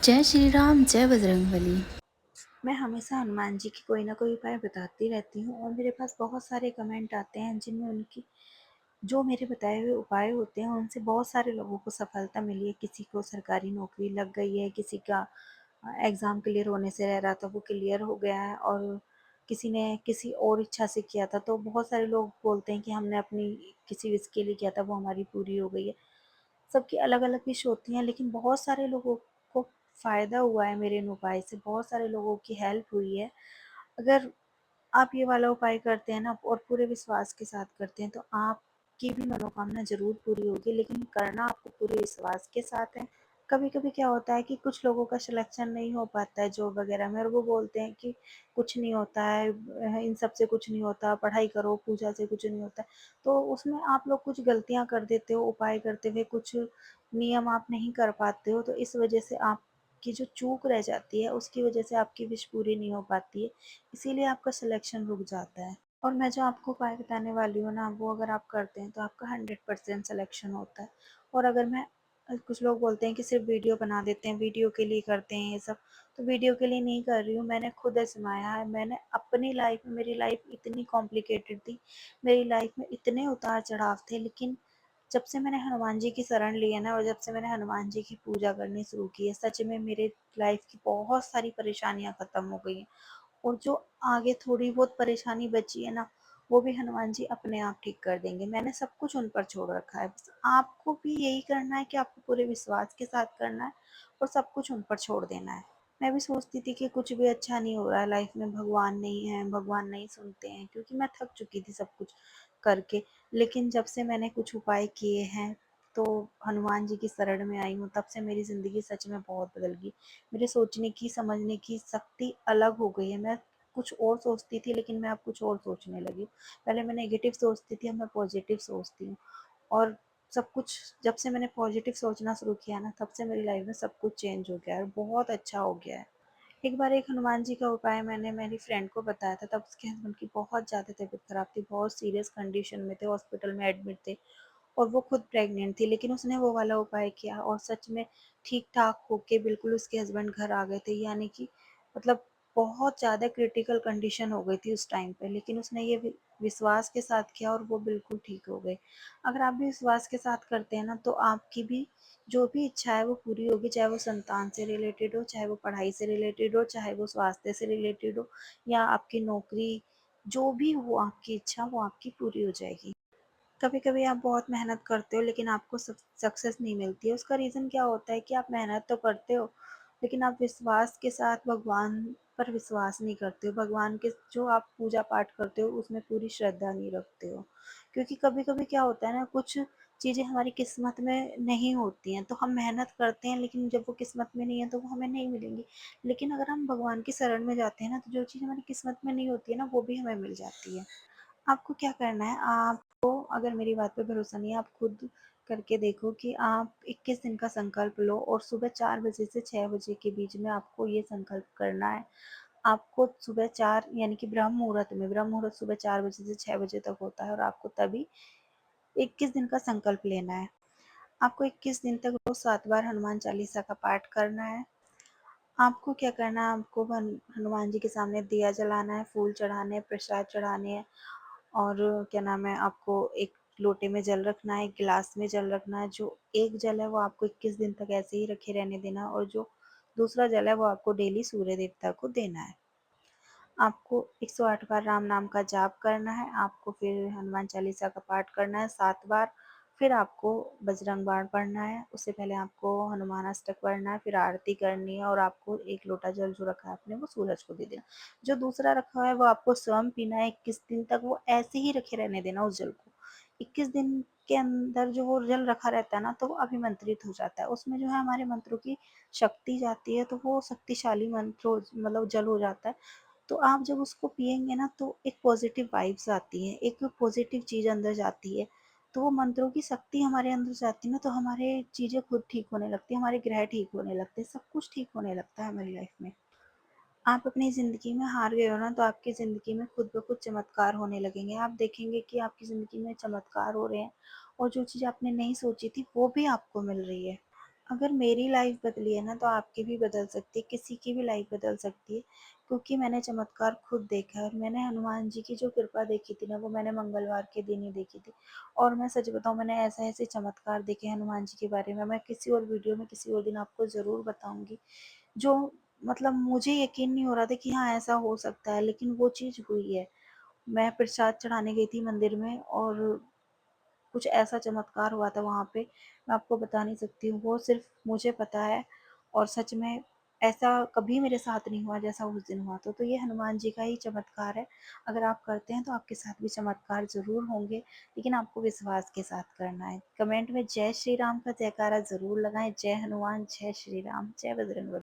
जय श्री राम, जय बजरंगबली। मैं हमेशा हनुमान जी की कोई ना कोई उपाय बताती रहती हूँ और मेरे पास बहुत सारे कमेंट आते हैं जिनमें उनकी जो मेरे बताए हुए उपाय होते हैं उनसे बहुत सारे लोगों को सफलता मिली है। किसी को सरकारी नौकरी लग गई है, किसी का एग्ज़ाम क्लियर होने से रह रहा था वो क्लियर हो गया है, और किसी ने किसी और इच्छा से किया था। तो बहुत सारे लोग बोलते हैं कि हमने अपनी किसी विश के लिए किया था वो हमारी पूरी हो गई है। सबकी अलग-अलग विश होती हैं, लेकिन बहुत सारे लोगों को फ़ायदा हुआ है मेरे इन उपाय से, बहुत सारे लोगों की हेल्प हुई है। अगर आप ये वाला उपाय करते हैं ना और पूरे विश्वास के साथ करते हैं तो आपकी भी मनोकामना ज़रूर पूरी होगी, लेकिन करना आपको पूरे विश्वास के साथ है। कभी-कभी क्या होता है कि कुछ लोगों का सिलेक्शन नहीं हो पाता है जॉब वगैरह में, और वो बोलते हैं कि कुछ नहीं होता है, इन सब से कुछ नहीं होता, पढ़ाई करो, पूजा से कुछ नहीं होता है। तो उसमें आप लोग कुछ गलतियाँ कर देते हो, उपाय करते हुए कुछ नियम आप नहीं कर पाते हो, तो इस वजह से आपकी जो चूक रह जाती है, उसकी वजह से आपकी विश पूरी नहीं हो पाती है। इसीलिए आपका सिलेक्शन रुक जाता है। और मैं जो आपको उपाय बताने वाली हूँ ना, वो अगर आप करते हैं तो आपका 100% सिलेक्शन होता है। और अगर मैं कुछ लोग बोलते हैं कि सिर्फ वीडियो बना देते हैं, वीडियो के लिए करते हैं ये सब, तो वीडियो के लिए नहीं कर रही हूँ, मैंने खुद आजमाया है। मैंने अपनी लाइफ में, मेरी लाइफ इतनी कॉम्प्लिकेटेड थी, मेरी लाइफ में इतने उतार चढ़ाव थे, लेकिन जब से मैंने हनुमान जी की शरण ली है ना, और जब से मैंने हनुमान जी की पूजा करनी शुरू की है, सच में मेरे लाइफ की बहुत सारी परेशानियां खत्म हो गई हैं। और जो आगे थोड़ी बहुत परेशानी बची है ना, वो भी हनुमान जी अपने आप ठीक कर देंगे। मैंने सब कुछ उन पर छोड़ रखा है। बस आपको भी यही करना है कि आपको पूरे विश्वास के साथ करना है और सब कुछ उन पर छोड़ देना है। मैं भी सोचती थी कि कुछ भी अच्छा नहीं हो रहा है लाइफ में, भगवान नहीं है, भगवान नहीं सुनते हैं, क्योंकि मैं थक चुकी थी सब कुछ करके। लेकिन जब से मैंने कुछ उपाय किए हैं, तो हनुमान जी की शरण में आई हूँ, तब से मेरी ज़िंदगी सच में बहुत बदल गई। मेरे सोचने की, समझने की शक्ति अलग हो गई है। मैं कुछ और सोचती थी, लेकिन मैं अब कुछ और सोचने लगी हूँ। पहले मैं नेगेटिव सोचती थी, अब मैं पॉजिटिव सोचती हूँ। और सब कुछ, जब से मैंने पॉजिटिव सोचना शुरू किया ना, तब से मेरी लाइफ में सब कुछ चेंज हो गया है और बहुत अच्छा हो गया है। एक बार एक हनुमान जी का उपाय मैंने मेरी फ्रेंड को बताया था, तब उसके हस्बैंड की बहुत ज़्यादा तबीयत खराब थी, बहुत सीरियस कंडीशन में थे, हॉस्पिटल में एडमिट थे, और वो खुद प्रेग्नेंट थी, लेकिन उसने वो वाला उपाय किया और सच में ठीक-ठाक होके बिल्कुल उसके हस्बैंड घर आ गए थे। यानी कि मतलब बहुत ज़्यादा क्रिटिकल कंडीशन हो गई थी उस टाइम पे, लेकिन उसने ये विश्वास के साथ किया और वो बिल्कुल ठीक हो गए। अगर आप भी विश्वास के साथ करते हैं ना, तो आपकी भी जो भी इच्छा है वो पूरी होगी, चाहे वो संतान से रिलेटेड हो, चाहे वो पढ़ाई से रिलेटेड हो, चाहे वो स्वास्थ्य से रिलेटेड हो, या आपकी नौकरी, जो भी हो आपकी इच्छा वो आपकी पूरी हो जाएगी। कभी-कभी आप बहुत मेहनत करते हो, लेकिन आपको सक्सेस नहीं मिलती है। उसका रीज़न क्या होता है कि आप मेहनत तो करते हो, लेकिन आप विश्वास के साथ भगवान पर विश्वास नहीं करते हो। भगवान के जो आप पूजा पाठ करते हो उसमें पूरी श्रद्धा नहीं रखते हो। क्योंकि कभी-कभी क्या होता है ना, कुछ चीज़ें हमारी किस्मत में नहीं होती हैं, तो हम मेहनत करते हैं, लेकिन जब वो किस्मत में नहीं है तो वो हमें नहीं मिलेंगी। लेकिन अगर हम भगवान की शरण में जाते हैं ना, तो जो चीज़ हमारी किस्मत में नहीं होती है ना, वो भी हमें मिल जाती है। आपको क्या करना है, आपको अगर मेरी बात पे भरोसा नहीं है, आप खुद करके देखो कि आप 21 दिन का संकल्प लो, और सुबह 4 बजे से 6 बजे के बीच में आपको ये संकल्प करना है। आपको सुबह 4 यानी कि ब्रह्म मुहूर्त सुबह 4 बजे से 6 बजे तक होता है, और आपको तभी 21 दिन का संकल्प लेना है। आपको 21 दिन तक रोज़ 7 बार हनुमान चालीसा का पाठ करना है। आपको क्या करना है, आपको हनुमान जी के सामने दिया जलाना है, फूल चढ़ाने हैं, प्रसाद चढ़ाने हैं, और क्या नाम है, आपको एक लोटे में जल रखना है, एक गिलास में जल रखना है। जो एक जल है वो आपको 21 दिन तक ऐसे ही रखे रहने देना है, और जो दूसरा जल है वो आपको डेली सूर्य देवता को देना है। आपको 108 बार राम नाम का जाप करना है, आपको फिर हनुमान चालीसा का पाठ करना है 7 बार, फिर आपको बजरंग बाण पढ़ना है, उससे पहले आपको हनुमान अष्टक पढ़ना है, फिर आरती करनी है, और आपको 1 लोटा जल जो रखा है आपने वो सूरज को दे देना। जो दूसरा रखा हुआ है वो आपको स्वयं पीना है 21 दिन तक, वो ऐसे ही रखे रहने देना उस जल को। 21 दिन के अंदर जो वो जल रखा रहता है ना, तो वो अभिमंत्रित हो जाता है। उसमें जो है हमारे मंत्रों की शक्ति जाती है, तो वो शक्तिशाली मंत्र मतलब जल हो जाता है। तो आप जब उसको पिएँगे ना, तो एक पॉज़िटिव वाइब्स आती हैं, एक पॉज़िटिव चीज़ अंदर जाती है। तो वो मंत्रों की शक्ति हमारे अंदर जाती है ना, तो हमारे चीज़ें खुद ठीक होने लगती हैं, हमारे ग्रह ठीक होने लगते हैं, सब कुछ ठीक होने लगता है हमारी लाइफ़ में। आप अपनी ज़िंदगी में हार गए हो ना, तो आपकी ज़िंदगी में खुद ब खुद चमत्कार होने लगेंगे। आप देखेंगे कि आपकी ज़िंदगी में चमत्कार हो रहे हैं, और जो चीज़ आपने नहीं सोची थी, वो भी आपको मिल रही है। अगर मेरी लाइफ बदली है ना, तो आपकी भी बदल सकती है, किसी की भी लाइफ बदल सकती है, क्योंकि मैंने चमत्कार खुद देखा है और मैंने हनुमान जी की जो कृपा देखी थी ना, वो मैंने मंगलवार के दिन ही देखी थी। और मैं सच बताऊँ, मैंने ऐसे-ऐसे चमत्कार देखे हनुमान जी के बारे में, मैं किसी और वीडियो में किसी और दिन आपको ज़रूर बताऊँगी, जो मतलब मुझे यकीन नहीं हो रहा था कि हाँ, ऐसा हो सकता है, लेकिन वो चीज़ हुई है। मैं प्रसाद चढ़ाने गई थी मंदिर में और कुछ ऐसा चमत्कार हुआ था वहाँ पे, मैं आपको बता नहीं सकती हूँ, वो सिर्फ़ मुझे पता है और सच में ऐसा कभी मेरे साथ नहीं हुआ जैसा उस दिन हुआ था। तो ये हनुमान जी का ही चमत्कार है, अगर आप करते हैं तो आपके साथ भी चमत्कार ज़रूर होंगे, लेकिन आपको विश्वास के साथ करना है। कमेंट में जय श्री राम का जयकारा ज़रूर लगाएँ, जय हनुमान, जय श्री राम, जय बजरंग बली।